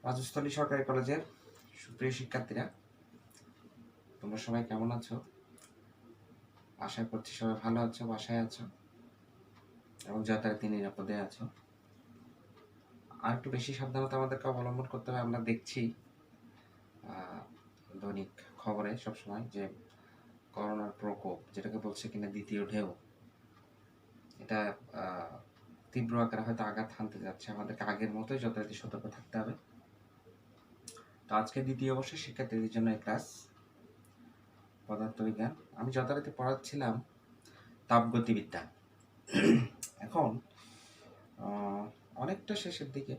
রাজস্থলী সরকারি কলেজের সুপ্রিয় শিক্ষার্থীরা, তোমরা সবাই কেমন আছো? আশা করছি সবাই ভালো আছো, বাসায় আছো এবং যথারীতি নিরাপদে আছো। আর একটু বেশি সাবধানতা আমাদেরকে অবলম্বন করতে হবে। আমরা দেখছি দৈনিক খবরে সবসময় যে করোনার প্রকোপ, যেটাকে বলছে কিনা দ্বিতীয় ঢেউ, এটা তীব্র আকারে হয়তো আঘাত হানতে যাচ্ছে। আমাদেরকে আগের মতোই যথারীতি সতর্ক থাকতে হবে। তো আজকে দ্বিতীয় বর্ষের শিক্ষার্থীদের জন্য এই ক্লাস পদার্থবিজ্ঞান। আমি যথারীতি পড়াচ্ছিলাম তাপগতিবিদ্যা। এখন অনেকটা শেষের দিকে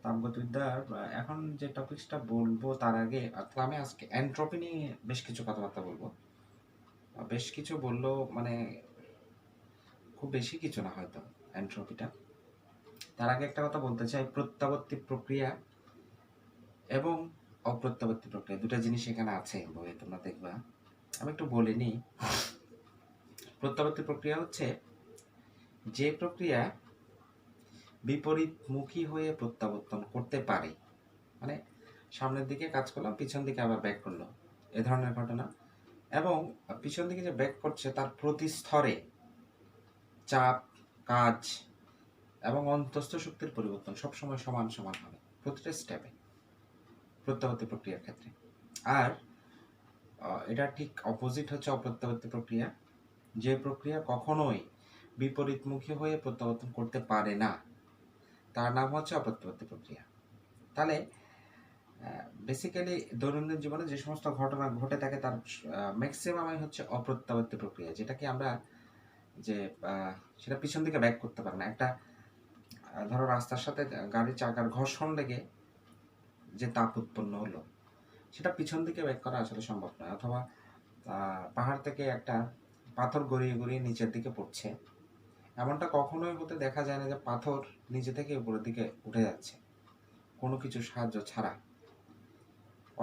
তাপগতিবিদ্যার এখন যে টপিকসটা বলবো তার আগে আমি আজকে এন্ট্রপি নিয়ে বেশ কিছু কথাবার্তা বলবো। বেশ কিছু বললো মানে খুব বেশি কিছু না হয়তো এন্ট্রপিটা। তার আগে একটা কথা বলতে চাই, প্রত্যাবর্তী প্রক্রিয়া এবং অপ্রত্যাবর্তী প্রক্রিয়া দুটা জিনিস এখানে আছে বইয়ে, তোমরা দেখবা। আমি একটু বলে নিই। প্রত্যাবর্তী প্রক্রিয়া হচ্ছে যে প্রক্রিয়া বিপরীতমুখী হয়ে প্রত্যাবর্তন করতে পারে, মানে সামনের দিকে কাজ করলাম, পিছন দিকে আবার ব্যাক করলো, এ ধরনের ঘটনা। এবং পিছন দিকে যে ব্যাক করছে তার প্রতি স্তরে চাপ, কাজ এবং অন্তস্থ শক্তির পরিবর্তন সবসময় সমান সমান হবে প্রতিটা স্টেপে প্রত্যাবর্তী প্রক্রিয়ার ক্ষেত্রে। আর এটা ঠিক অপোজিট হচ্ছে অপ্রত্যাবর্তী প্রক্রিয়া, যে প্রক্রিয়া কখনোই বিপরীতমুখী হয়ে প্রত্যাবর্তন করতে পারে না, তার নাম হচ্ছে অপ্রত্যাবর্তী প্রক্রিয়া। তাহলে বেসিক্যালি দৈনন্দিন জীবনে যে সমস্ত ঘটনা ঘটে থাকে তার ম্যাক্সিমামই হচ্ছে অপ্রত্যাবর্তী প্রক্রিয়া, যেটাকে আমরা যে সেটা পিছন দিকে ব্যাক করতে পারে না। একটা ধরো রাস্তার সাথে গাড়ির চাকার ঘর্ষণ লেগে যে তাপ উৎপন্ন হলো, সেটা পিছন দিকে ব্যাক করা আসলে সম্ভব নয়। অথবা পাহাড় থেকে একটা পাথর গড়িয়ে গড়িয়ে নিচের দিকে পড়ছে, এমনটা কখনোই হতে দেখা যায় না যে পাথর নিচে থেকে উপরের দিকে উঠে যাচ্ছে কোনো কিছু সাহায্য ছাড়া।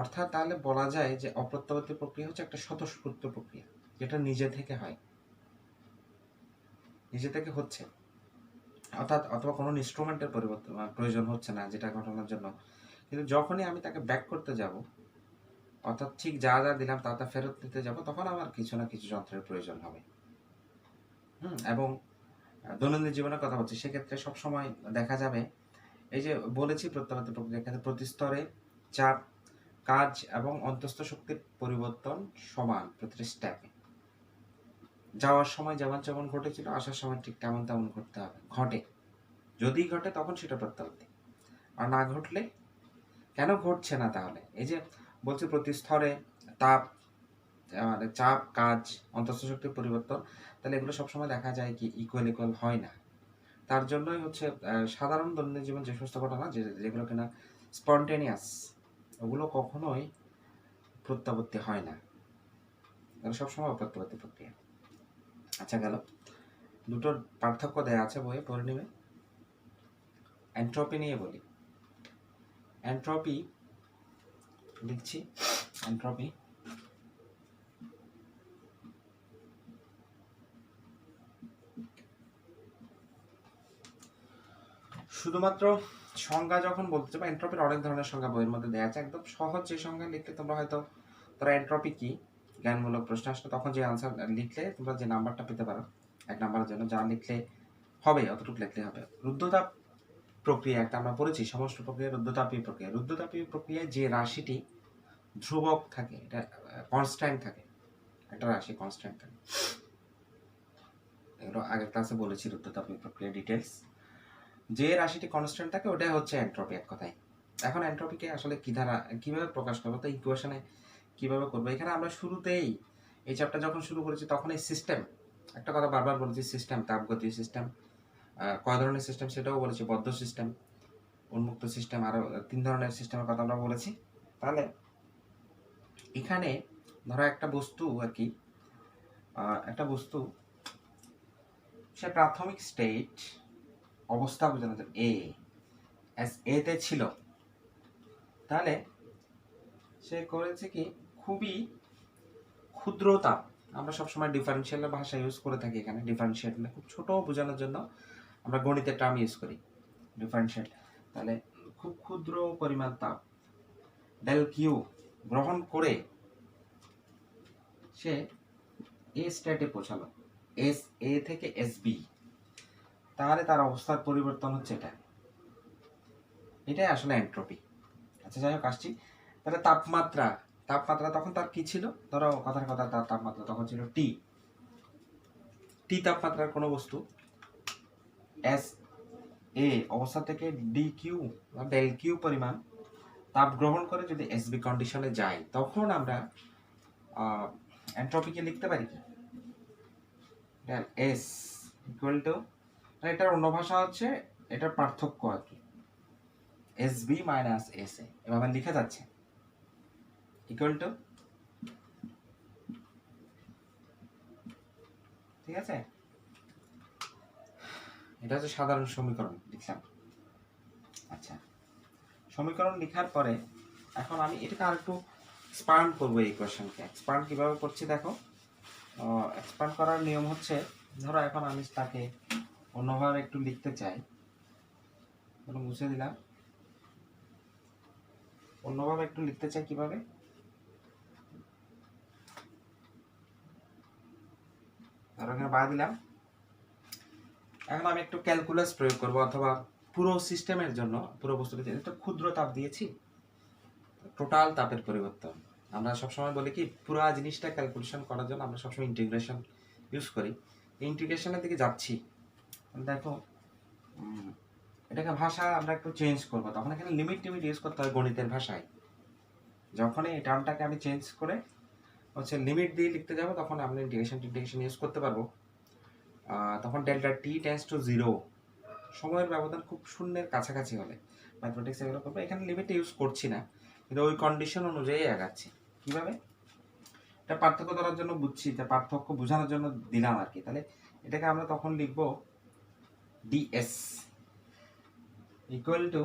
অর্থাৎ তাহলে বলা যায় যে অপ্রত্যাবর্তী প্রক্রিয়া হচ্ছে একটা স্বতঃস্ফূর্ত প্রক্রিয়া, যেটা নিজে থেকে হয়, নিজে থেকে হচ্ছে। অর্থাৎ অথবা কোনো ইনস্ট্রুমেন্টের প্রয়োজন হচ্ছে না যেটা ঘটানোর জন্য। কিন্তু যখনই আমি তাকে ব্যাক করতে যাব, অর্থাৎ ঠিক যা যা দিলাম তা তা ফেরত নিতে যাব, তখন আমার কিছু না কিছু যন্ত্রের প্রয়োজন হবে। এবং দৈনন্দিন জীবনের কথা বলছি, সেক্ষেত্রে সবসময় দেখা যাবে এই যে বলেছি প্রত্যাবর্তী প্রক্রিয়ার ক্ষেত্রে প্রতিস্তরে চাপ, কাজ এবং অন্তস্থ শক্তির পরিবর্তন সমান প্রতিটি স্টেপে। যাওয়ার সময় যেমন যেমন ঘটেছিল, আসার সময় ঠিক তেমন তেমন ঘটতে হবে। ঘটে, যদি ঘটে তখন সেটা প্রত্যাবর্তী, আর না ঘটলে কেন ঘটছে না তাহলে? এই যে বলছি প্রতিস্তরে তাপ, মানে চাপ, কাজ, অন্তস্থ শক্তির পরিবর্তন, তাহলে এগুলো সবসময় দেখা যায় কি ইকুয়াল ইকুয়াল হয় না। তার জন্যই হচ্ছে সাধারণ দৈনন্দিন জীবন যে সমস্ত ঘটনা যেগুলো কিনা স্পন্টেনিয়াস, ওগুলো কখনোই প্রত্যাবর্তী হয় না, এগুলো সবসময় অপ্রত্যাবর্তী প্রক্রিয়া। আচ্ছা, গেল। দুটোর পার্থক্য দেয়া আছে বইয়ে, পড়ে নিবে। এন্ট্রপি নিয়ে বলি। এন্ট্রপি লিখছি, এন্ট্রপি শুধুমাত্র সংজ্ঞা যখন বলতে চাই, এন্ট্রপির অনেক ধরনের সংজ্ঞা বইয়ের মধ্যে দেওয়া আছে। একদম সহজ যে সংজ্ঞা লিখলে তোমরা হয়তো এন্ট্রপি কি জ্ঞানমূলক প্রশ্ন আসলে তখন যে আনসার লিখলে তোমরা যে নাম্বারটা পেতে পারো 1 নাম্বারের জন্য, যা লিখলে হবে অতটুকু লিখলে হবে। রুদ্ধতাপ প্রক্রিয়া একটা আমরা পড়েছি, সমষ্টি প্রক্রিয়া, রুদ্ধতাপীয় প্রক্রিয়া। রুদ্ধতাপীয় প্রক্রিয়ায় যে রাশিটি ধ্রুবক থাকে, এটা কনস্ট্যান্ট থাকে, একটা রাশি কনস্ট্যান্ট থাকে। এগুলো আগের ক্লাসে বলেছি রুদ্ধতাপীয় প্রক্রিয়া ডিটেলস। যে রাশিটি কনস্ট্যান্ট থাকে ওটাই হচ্ছে এন্ট্রপি, এক কথায়। এখন এন্ট্রপিকে আসলে কিভাবে প্রকাশ করবো, তো ইকুয়েশনে কিভাবে করবো? এখানে আমরা শুরুতেই এই চ্যাপ্টার যখন শুরু করেছি তখন এই সিস্টেম, একটা কথা বারবার বলেছি, সিস্টেম, তাপগতীয় সিস্টেম, কয় ধরনের সিস্টেম সেটাও বলেছি, বদ্ধ সিস্টেম, উন্মুক্ত সিস্টেম, আরও 3 ধরনের সিস্টেমের কথা আমরা বলেছি। তাহলে এখানে ধরো একটা বস্তু আর কি, একটা বস্তু সে প্রাথমিক স্টেট অবস্থা বোঝানো যায় এতে ছিল, তাহলে সে করেছে কি খুবই ক্ষুদ্র তাপ। আমরা সবসময় ডিফারেন্সিয়ালের ভাষা ইউজ করে থাকি, এখানে ডিফারেন্সিয়েট খুব ছোট বোঝানোর জন্য আমরা গণিতের টার্ম ইউজ করি, ডিফারেন্সিয়েট। তাহলে খুব ক্ষুদ্র পরিমাণ তাপ ডেল কিউ গ্রহণ করে সে এ স্টেটে পৌঁছালো, এস এ থেকে এস বি, তাহলে তার অবস্থার পরিবর্তন হচ্ছে এটাই আসলে এন্ট্রপি। আচ্ছা যাই হোক আসছি, তাহলে তাপমাত্রা তখন তার কি ছিল, ধরো কথার কথা তার তাপমাত্রা তখন ছিল টি। তাপমাত্রার কোনো বস্তু এস এ অবস্থা থেকে ডি কিউ বা ডেল কিউ পরিমাণ তাপ গ্রহণ করে যদি এস বি কন্ডিশনে যায়, তখন আমরা এন্ট্রপিকে লিখতে পারি কি ডেল এস ইকুয়াল টু, এটার অন্য ভাষা হচ্ছে এটার পার্থক্য আর কি, S B minus S A, এভাবে লিখে যাচ্ছে ইকুয়াল টু, ঠিক আছে। এটা হচ্ছে সাধারণ সমীকরণ লিখলাম। আচ্ছা, সমীকরণ লেখার পরে এখন আমি এটাকে আর একটু এক্সপান্ড করবো। এই কোয়েশ্চেনকে এক্সপান্ড কিভাবে করছি দেখো। এক্সপান্ড করার নিয়ম হচ্ছে, ধরো এখন আমি তাকে অন্যভাবে একটু লিখতে চাই, মুছে দিলাম, অন্যভাবে একটু লিখতে চাই কিভাবে, ধরো এখানে বাদ দিলাম। এখন আমি একটু ক্যালকুলাস প্রয়োগ করব, অথবা পুরো সিস্টেমের জন্য পুরো বস্তুটা একটা ক্ষুদ্র তাপ দিয়েছি, টোটাল তাপের পরিবর্তন। আমরা সবসময় বলি কি পুরো জিনিসটা ক্যালকুলেশন করার জন্য আমরা সবসময় ইন্টিগ্রেশন ইউজ করি। ইন্টিগ্রেশনের দিকে যাচ্ছি, দেখো এটাকে ভাষা আমরা একটু চেঞ্জ করবো, তখন এখানে লিমিট ইউজ করতে হয় গণিতের ভাষায়। যখন এই টার্মটাকে আমি চেঞ্জ করে হচ্ছে লিমিট দিয়ে লিখতে যাব, তখন আমরা ইন্টিগ্রেশন ইউজ করতে পারবো। তখন ডেল্টা টি টেন্স টু 0, সময়ের ব্যবধান খুব শূন্যের কাছাকাছি হলে ম্যাথমেটিক্স এগুলো করবো। এখানে লিমিট ইউজ করছি না, কিন্তু ওই কন্ডিশন অনুযায়ী আগাচ্ছি। কিভাবে এটা পার্থক্য ধরার জন্য বুঝছি, পার্থক্য বোঝানোর জন্য দিলাম আর কি। তাহলে এটাকে আমরা তখন লিখবো D S equal to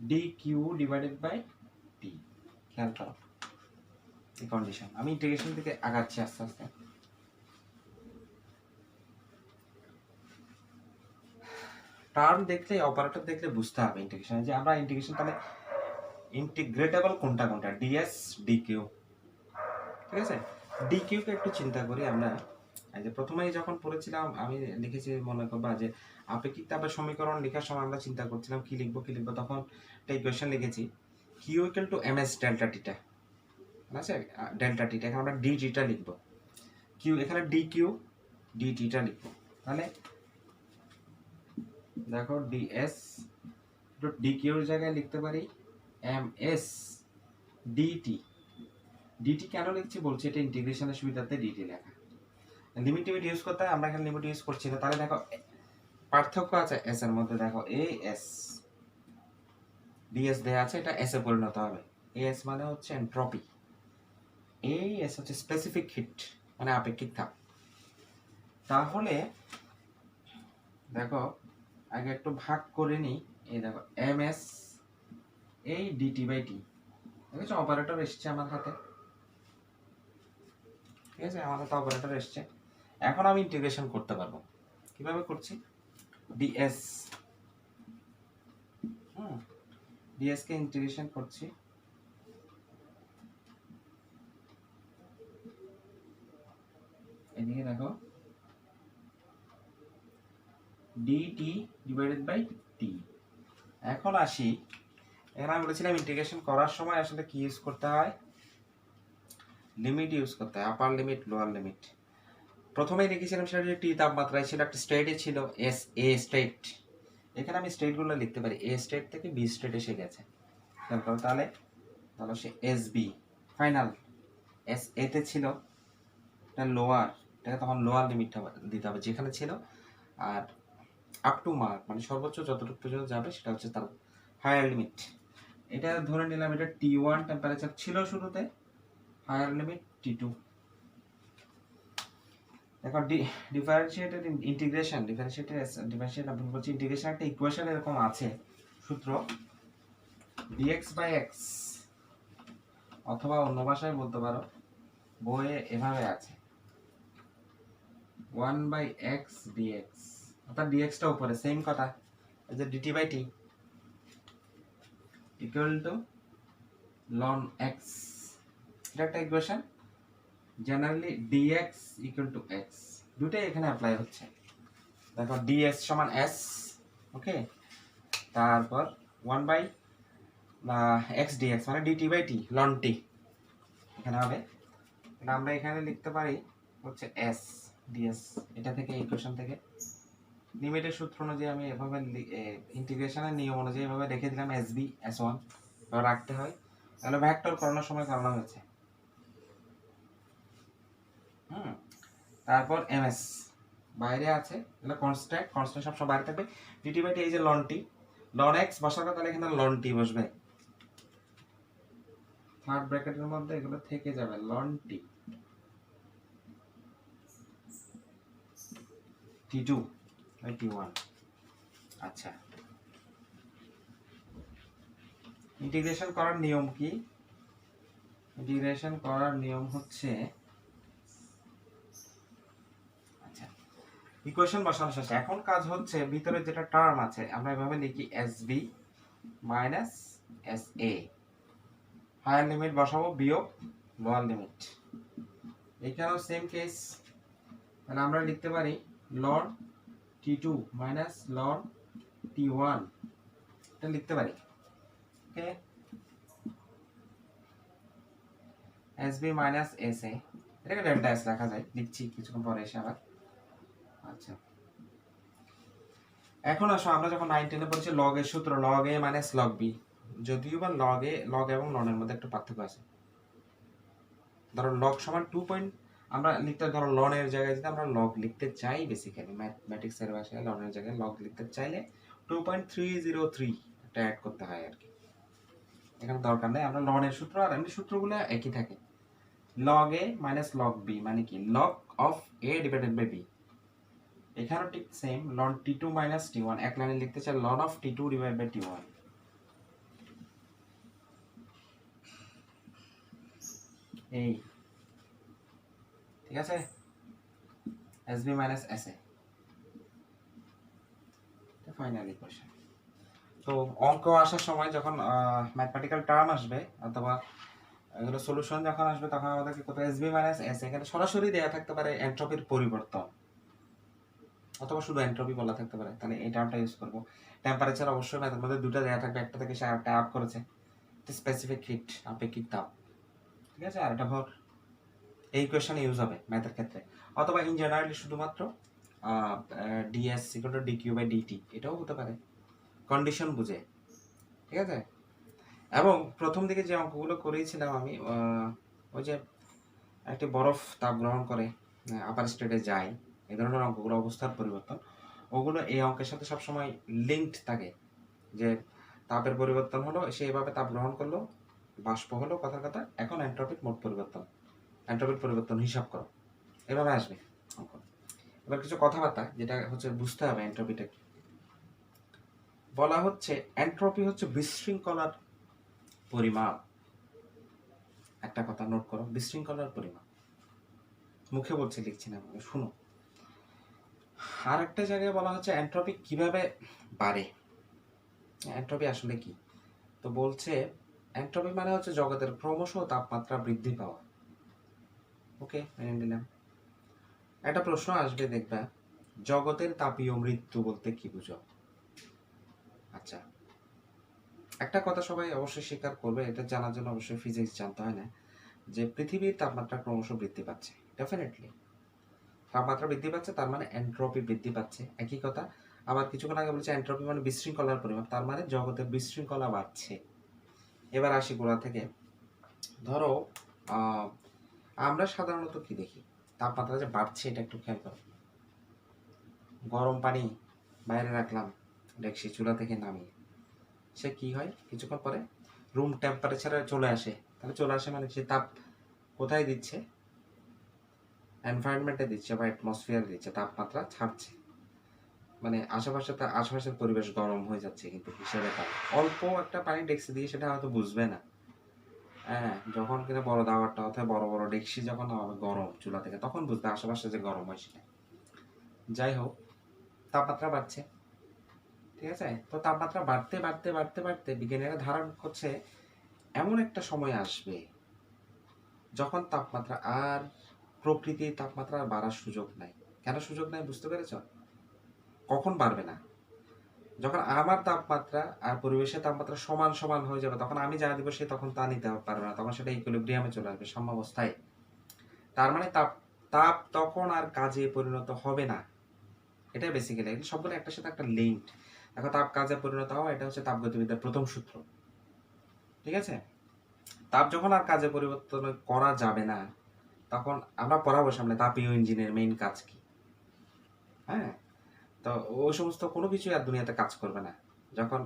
D Q divided by T. খেয়াল করো এই কন্ডিশন, আমি ইন্টিগ্রেশন থেকে আগাচ্ছি আস্তে আস্তে। টার্ম দেখলে, অপারেটর দেখলে বুঝতে হবে ইন্টিগ্রেশন, যে আমরা ইন্টিগ্রেশন তাহলে ইন্টিগ্রেটেবল কোনটা কোনটা, ডিএস ডিকিউ, ঠিক আছে। ডিকিউ কে একটু চিন্তা করি আমরা। এই যে প্রথমেই যখন পড়েছিলাম আমি লিখেছি, মনে করবা যে আপেক্ষিক তাপের সমীকরণ লেখার সময় আমরা চিন্তা করছিলাম কি লিখবো, তখন একটা ইকুয়েশন লিখেছি Q equal to M S delta theta, আছে ডেল্টা টিটা, এখানে আমরা ডি টিটা লিখবো, কিউ এখানে ডি কিউ ডি টিটা লিখবো। তাহলে দেখো ডিএস ডি কিউর জায়গায় লিখতে পারি এম এস ডিটি। ডিটি কেন লিখছি বলছি, এটা ইন্টিগ্রেশনের সুবিধাতে ডিটি লেখা। লিমিট ইউজ করতে হয়, আমরা এখানে লিমিট ইউজ করছি না। তাহলে দেখো পার্থক্য আছে এস এর মধ্যে, দেখো এ এস ডিএস দেয়া আছে, এটা এস এ পরিণত হবে। এস মানে হচ্ছে এন্ট্রপি, এ এস হচ্ছে স্পেসিফিক হিট মানে আপেক্ষিক তাপ। তাহলে দেখো আগে একটু ভাগ করে নিই, এই দেখো এম এস এই ডিটি বাই টি, দেখেছো অপারেটর এসছে আমার হাতে, ঠিক আছে, আমার হাতে অপারেটর এসছে। এখন আমি ইন্টিগ্রেশন করতে পারবো, কিভাবে করছি, ডিএস ডিএস কে ইন্টিগ্রেশন করছি, এদিকে দেখো ডিটি ডিভাইডেড বাই টি। এখন আসি, এখানে আমি বলেছিলাম ইন্টিগ্রেশন করার সময় আসলে কি ইউজ করতে হয়, লিমিট ইউজ করতে হয়, আপার লিমিট লোয়ার লিমিট। প্রথমেই লিখেছিলাম সেটা টি তাপমাত্রায় ছিল, একটা স্টেটে ছিল এস এ স্টেট, এখানে আমি স্টেটগুলো লিখতে পারি, এ স্টেট থেকে বি স্টেট এসে গেছে, তাহলে তাহলে সে S B final, S A তে ছিল এটা লোয়ার, এটাকে তখন লোয়ার লিমিটটা দিতে হবে যেখানে ছিল, আর আপ টু মার্ক মানে সর্বোচ্চ যতটুকু পর্যন্ত যাবে সেটা হচ্ছে তার হায়ার লিমিট। এটা ধরে নিলাম এটা T1 টেম্পারেচার ছিল শুরুতে, হায়ার লিমিট T2। দেখো ডিফারেন্সিয়েটেড ইন্টিগ্রেশন, ডিফারেন্সিয়েট আমি বলছি ইন্টিগ্রেশন একটা ইকুয়েশন এরকম আছে, সূত্র dx বাই x, অথবা অন্য ভাষায় বলতে পারো বইয়ে এভাবে আছে 1 বাই x dx, অর্থাৎ dx টা উপরে, সেম কথা এই যে dt by t, equal to লন এক্স, এটা একটা equation. Generally dx equal to x, দুটোই এখানে অ্যাপ্লাই হচ্ছে। দেখো dx সমান s, ওকে, তারপর 1 বাই x dx মানে dt বাই t লন t এখানে হবে। আমরা এখানে লিখতে পারি হচ্ছে s ds, এটা থেকে ইকুয়েশন থেকে লিমিটের সূত্র অনুযায়ী আমি এভাবে ইন্টিগ্রেশনের নিয়ম অনুযায়ী এভাবে রেখে দিলাম sb s1 রাখতে হয়, তাহলে ভেক্টর করানোর সময় করানো হয়েছে। তারপর ms বাইরে আছে, তাহলে কনস্ট্যান্ট, কনস্ট্যান্ট সবসময় বাইরে থাকবে। dt বাই t, এই যে লন t, লন x বসাবে তাহলে এখানে লন t বসবে, থার্ড ব্র্যাকেটের মধ্যে এগুলো থেকে যাবে loan t t2 by t1। আচ্ছা, ইন্টিগ্রেশন করার নিয়ম কি? ইন্টিগ্রেশন করার নিয়ম হচ্ছে, আচ্ছা ইকুয়েশন বসানো শেষ, এখন কাজ হচ্ছে ভিতরে যেটা টার্ম আছে আমরা এভাবে লিখি sb minus sa, higher limit বসাবো বিয়োগ লোয়ার লিমিট। এখানেও সেম কেস, তাহলে আমরা লিখতে পারি loan t2 minus loan t1, এটা লিখতে পারি, ওকে, sb মাইনাস sa, এটাকে ডেল্টা s রাখা যায়, লিখছি কিছুক্ষণ পরে এসে আবার। আচ্ছা, এখন আসো আমরা যখন 9 10 এ পড়েছি log এর সূত্র log a minus log b, যদিও বা log a log এবং ln এর মধ্যে একটু পার্থক্য আছে। ধরো log সমান 2 পয়েন্ট আমরা লিখতে, ধরো ln এর জায়গায় যদি আমরা log লিখতে চাই, বেসিক্যালি ম্যাথমেটিক্স এর ভাষায় ln এর জায়গায় log লিখতে চাইলে 2.303 এটা অ্যাড করতে হয় আর কি, এখানে দরকার নেই। আমরা ln এর সূত্র আর এমনি সূত্রগুলো একই থাকে। log a minus log b মানে কি log of a divided by b, এখানেও ঠিক same ln t2 minus t1, এক লাইনে লিখতে চাই ln of t2 divide by t1, এই ঠিক আছে, sb মাইনাস sa, এটা ফাইনাল ইকুয়েশন। তো অঙ্ক আসার সময় যখন ম্যাথমেটিক্যাল টার্ম আসবে অথবা এগুলো সলিউশন যখন আসবে তখন আমাদেরকে কোথাও sb মাইনাস sa এখানে সরাসরি দেয়া থাকতে পারে এনট্রপির পরিবর্তন, অথবা শুধু এনট্রপি বলা থাকতে পারে, তাহলে এই টার্মটা ইউজ করব। টেম্পারেচার অবশ্যই ম্যাথের মধ্যে দুটো দেয়া থাকবে, একটা থেকে সে আরেকটা আপ করেছে, স্পেসিফিক হিট আপেক্ষিক তাপ, ঠিক আছে, আর এটা ভর, এই ইকুয়েশনে ইউজ হবে ম্যাথের ক্ষেত্রে। অথবা ইন জেনারেলি শুধুমাত্র ds equal to dq by dt, এটাও হতে পারে কন্ডিশন বুঝে, ঠিক আছে। এবং প্রথম দিকে যে অঙ্কগুলো করেছিলাম আমি, ওই যে একটি বরফ তাপ গ্রহণ করে আপার স্টেটে যায়, এই ধরনের অঙ্কগুলো অবস্থার পরিবর্তন, ওগুলো এই অঙ্কের সাথে সবসময় লিঙ্কড থাকে, যে তাপের পরিবর্তন হলো, সে এভাবে তাপ গ্রহণ করলো, বাষ্প হলো, কথার কথা, এখন এন্ট্রপিক মোট পরিবর্তন, এন্ট্রপিক পরিবর্তন হিসাব করো, এভাবে আসবে অঙ্ক। এবার কিছু কথাবার্তা যেটা হচ্ছে বুঝতে হবে এন্ট্রপিটা কি। বলা হচ্ছে এন্ট্রপি হচ্ছে বিশৃঙ্খলার পরিমাপ, একটা কথা নোট করো, বিশৃঙ্খলার পরিমাপ, মুখে বলছি লিখছি না, শুনো। আর একটা জায়গায় বলা হচ্ছে এন্ট্রপি কিভাবে বাড়ে, এন্ট্রপি আসলে কি। তো বলছে এন্ট্রপি মানে হচ্ছে জগতের ক্রমশ তাপমাত্রা বৃদ্ধি পাওয়া, ওকে মেনে নিলাম। একটা প্রশ্ন আসবে দেখবা, জগতের তাপীয় মৃত্যু বলতে কি বুঝো? আচ্ছা, একটা কথা সবাই অবশ্যই স্বীকার করবে, এটা জানার জন্য অবশ্যই ফিজিক্স জানতে হয় না, যে পৃথিবীর তাপমাত্রা ক্রমশ বৃদ্ধি পাচ্ছে, ডেফিনেটলি তাপমাত্রা বৃদ্ধি পাচ্ছে, তার মানে এন্ট্রপি বৃদ্ধি পাচ্ছে, একই কথা। আবার কিছুক্ষণ আগে বলছে এন্ট্রপি মানে বিশৃঙ্খলার পরিমাপ, তার মানে জগতের বিশৃঙ্খলা বাড়ছে। এবার আসি গোড়া থেকে, ধরো আমরা সাধারণত কি দেখি, তাপমাত্রা যে বাড়ছে এটা একটু খেয়াল করো। গরম পানি বাইরে রাখলাম ডেকসি চুলা থেকে নামিয়ে, সে কি হয় কিছুক্ষণ পরে রুম টেম্পারেচারে চলে আসে, তাহলে চলে আসে মানে সে তাপ কোথায় দিচ্ছে, এনভায়রনমেন্টে দিচ্ছে বা অ্যাটমসফিয়ারে দিচ্ছে, তাপমাত্রা ছাড়ছে, মানে আশেপাশের পরিবেশ গরম হয়ে যাচ্ছে, কিন্তু হিসেবে তার অল্প একটা পানি ডেকসি দিয়ে সেটা হয়তো বুঝবে না। হ্যাঁ, যখন কিনা বড় দাওয়ারটা অথবা বড় বড় ডেকসি যখন হবে গরম চুলা থেকে, তখন বুঝবে আশেপাশে যে গরম হয় সেটা। যাই হোক, তাপমাত্রা বাড়ছে, ঠিক আছে? তো তাপমাত্রা বাড়তে বাড়তে বাড়তে বাড়তে বিজ্ঞানীরা ধারণা করছে এমন একটা সময় আসবে যখন তাপমাত্রা আর প্রকৃতির তাপমাত্রা আর বাড়ার সুযোগ নাই। কেন সুযোগ নাই বুঝতে পেরেছ? কখন বাড়বে না? যখন আমার তাপমাত্রা আর পরিবেশের তাপমাত্রা সমান সমান হয়ে যাবে, তখন আমি যা দিব সে তখন তা নিতে পারবে না, তখন সেটা ইকুইলিব্রিয়ামে চলে আসবে, সাম্যাবস্থায়। তার মানে তাপ তাপ তখন আর কাজে পরিণত হবে না। এটাই বেসিক্যালি, সবগুলো একটার সাথে একটা লিঙ্কড। এখন তাপ কাজে পরিণত হওয়া, এটা হচ্ছে তাপগতিবিদ্যার প্রথম সূত্র। ঠিক আছে? তাপ যখন আর কাজে পরিবর্তন করা যাবে না, তখন আমরা পড়াবো সামনে তাপীয় ইঞ্জিনের মেইন কাজ কি। হ্যাঁ, তো ওই সমস্ত কোনো কিছুই আর দুনিয়াতে কাজ করবে না। যখন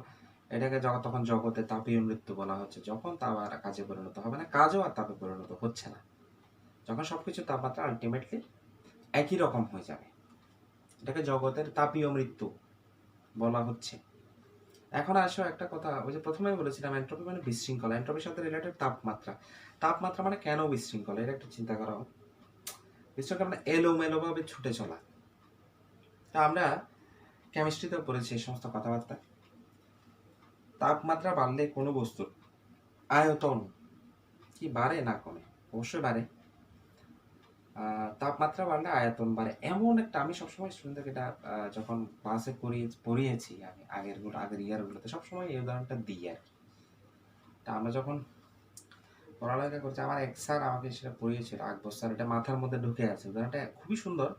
এটাকে তখন জগতে তাপীয় মৃত্যু বলা হচ্ছে, যখন তাপ আর কাজে পরিণত হবে না, কাজও আর তাপে পরিণত হচ্ছে না, যখন সবকিছু তাপমাত্রা আলটিমেটলি একই রকম হয়ে যাবে, এটাকে জগতের তাপীয় মৃত্যু বলা হচ্ছে। এখন আসো একটা কথা, ওই যে প্রথমে বলেছিলাম এন্ট্রপি মানে বিশৃঙ্খলা। এন্ট্রপির সাথে রিলেটেড তাপমাত্রা। তাপমাত্রা মানে কেন বিশৃঙ্খলা, এটা একটু চিন্তা করা হোক। বিশৃঙ্খলা মানে এলোমেলোভাবে ছুটে চলা। তা আমরা কেমিস্ট্রিতেও পড়েছি এই সমস্ত কথাবার্তা। তাপমাত্রা বাড়লে কোনো বস্তুর আয়তন কি বাড়ে না কমে? অবশ্যই বাড়ে। তাপমাত্রা বাড়লে আয়তন বাড়ে, এমন একটা, আমি সবসময় স্টুডেন্টদেরকে এটা যখন ক্লাসে পড়িয়েছি আমি আগের ইয়ারগুলোতে সবসময় এই উদাহরণটা দিই আর কি। তা আমরা যখন পড়ালেখা করছি, আমার এক স্যার আমাকে সেটা পড়িয়েছিল, আকবর স্যার, এটা মাথার মধ্যে ঢুকে আছে। উদাহরণটা খুবই সুন্দর।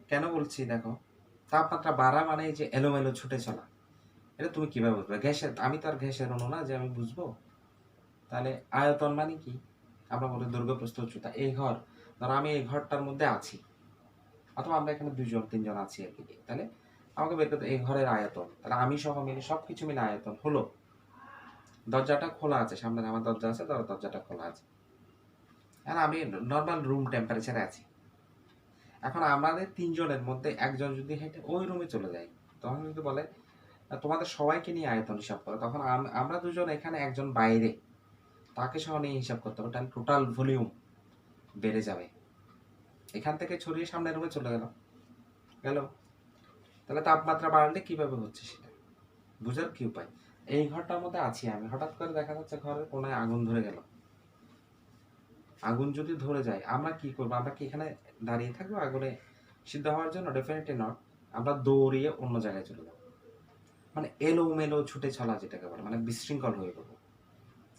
কেন বলছি দেখো, তাপমাত্রা বাড়া মানে যে এলোমেলো ছুটে চলা, এটা তুমি কিভাবে বুঝবে? গ্যাসের, আমি তো আর গ্যাসের অণু না যে আমি বুঝবো। তাহলে আয়তন মানে কি? আমরা বলি দৈর্ঘ্য প্রস্থ উচ্চতা। এই ঘর, ধরো আমি এই ঘরটার মধ্যে আছি, অথবা আমরা এখানে 2-3 জন আছি আর কি, তাহলে আমাকে বের করতে এই ঘরের আয়তন, তাহলে আমি সহ মিলে সবকিছু মিলে আয়তন হলো। দরজাটা খোলা আছে, সামনে আমার দরজা আছে, ধরো দরজাটা খোলা আছে, আর আমি নর্মাল রুম টেম্পারেচারে আছি। এখন আমাদের 3 জনের মধ্যে একজন যদি হেঁটে ওই রুমে চলে যায়, তখন যদি বলে তোমাদের সবাইকে নিয়ে আয়তন হিসাব করো, তখন আমরা 2জন এখানে, একজন বাইরে, তাকে সহ নিয়ে হিসাব করতে হবে, তাহলে টোটাল ভলিউম বেড়ে যাবে। এখান থেকে ছড়িয়ে সামনের রুমে চলে গেল। তাহলে তাপমাত্রা বাড়লে কিভাবে হচ্ছে সেটা বুঝার কি উপায়? এই ঘরটার মধ্যে আছি আমি, হঠাৎ করে দেখা যাচ্ছে ঘরের কোনায় আগুন ধরে গেল। আগুন যদি ধরে যায়, আমরা কি করবো? আমরা কি এখানে দাঁড়িয়ে থাকবো আগুনে সিদ্ধ হওয়ার জন্য? Definitely not. আমরা দৌড়িয়ে অন্য জায়গায় চলে যাবো। মানে এলোমেলো ছুটে চলা যেটাকে বলে, মানে বিশৃঙ্খল হয়ে পড়বো,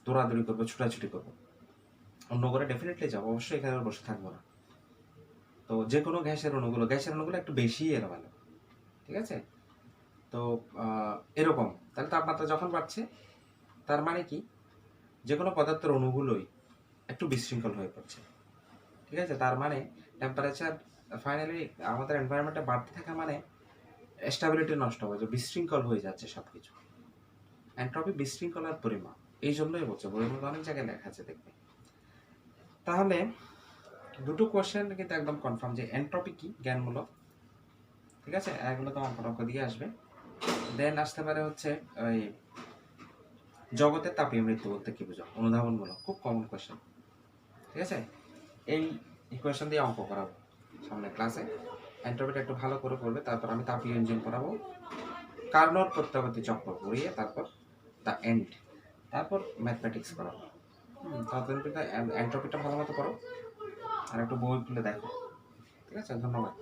দৌড়াদৌড়ি করবো, ছুটাছুটি করবো, অন্য করে ডেফিনেটলি যাবো, অবশ্যই এখানে বসে থাকবো না। তো যে কোনো গ্যাসের অণুগুলো একটু বেশি এলোমেলো। ঠিক আছে? তো এরকম, তাহলে তাপমাত্রা যখন বাড়ছে, তার মানে কি, যে কোনো পদার্থের অণুগুলোই একটু বিশৃঙ্খল হয়ে পড়ছে। ঠিক আছে? তার মানে টেম্পারেচার ফাইনালি আমাদের এনভায়রনমেন্টে বাড়তে থাকা মানে স্টেবিলিটি নষ্ট হয়ে যায়, বিশৃঙ্খল হয়ে যাচ্ছে সবকিছু। এন্ট্রপি বিশৃঙ্খলার পরিমাপ, এই জন্যই বলছে, বইয়ের মধ্যে অনেক জায়গায় লেখা আছে, দেখবে। তাহলে দুটো কোয়েশ্চেন কিন্তু একদম কনফার্ম যে এন্ট্রপি কি, জ্ঞানমূলক। ঠিক আছে? এগুলো তো অঙ্ক দিয়ে আসবে। দেন আসতে পারে হচ্ছে ওই জগতের তাপীয় মৃত্যু বলতে কি বুঝো, অনুধাবনমূলক, খুব কমন কোয়েশ্চেন। ঠিক আছে? এই ইকুয়েশন দিয়ে অঙ্ক করাবো সামনে ক্লাসে। এন্ট্রপিটা একটু ভালো করে করবে, তারপর আমি তাপীয় ইঞ্জিন পড়াবো, কার্নোর প্রত্যাবর্তী চক্র পড়িয়ে তারপর দ্য এন্ড, তারপর ম্যাথমেটিক্স করাবো। তাহলে এন্ট্রপিটা ভালো মতো করো, আর একটু বই খুলে দেখো। ঠিক আছে? ধন্যবাদ।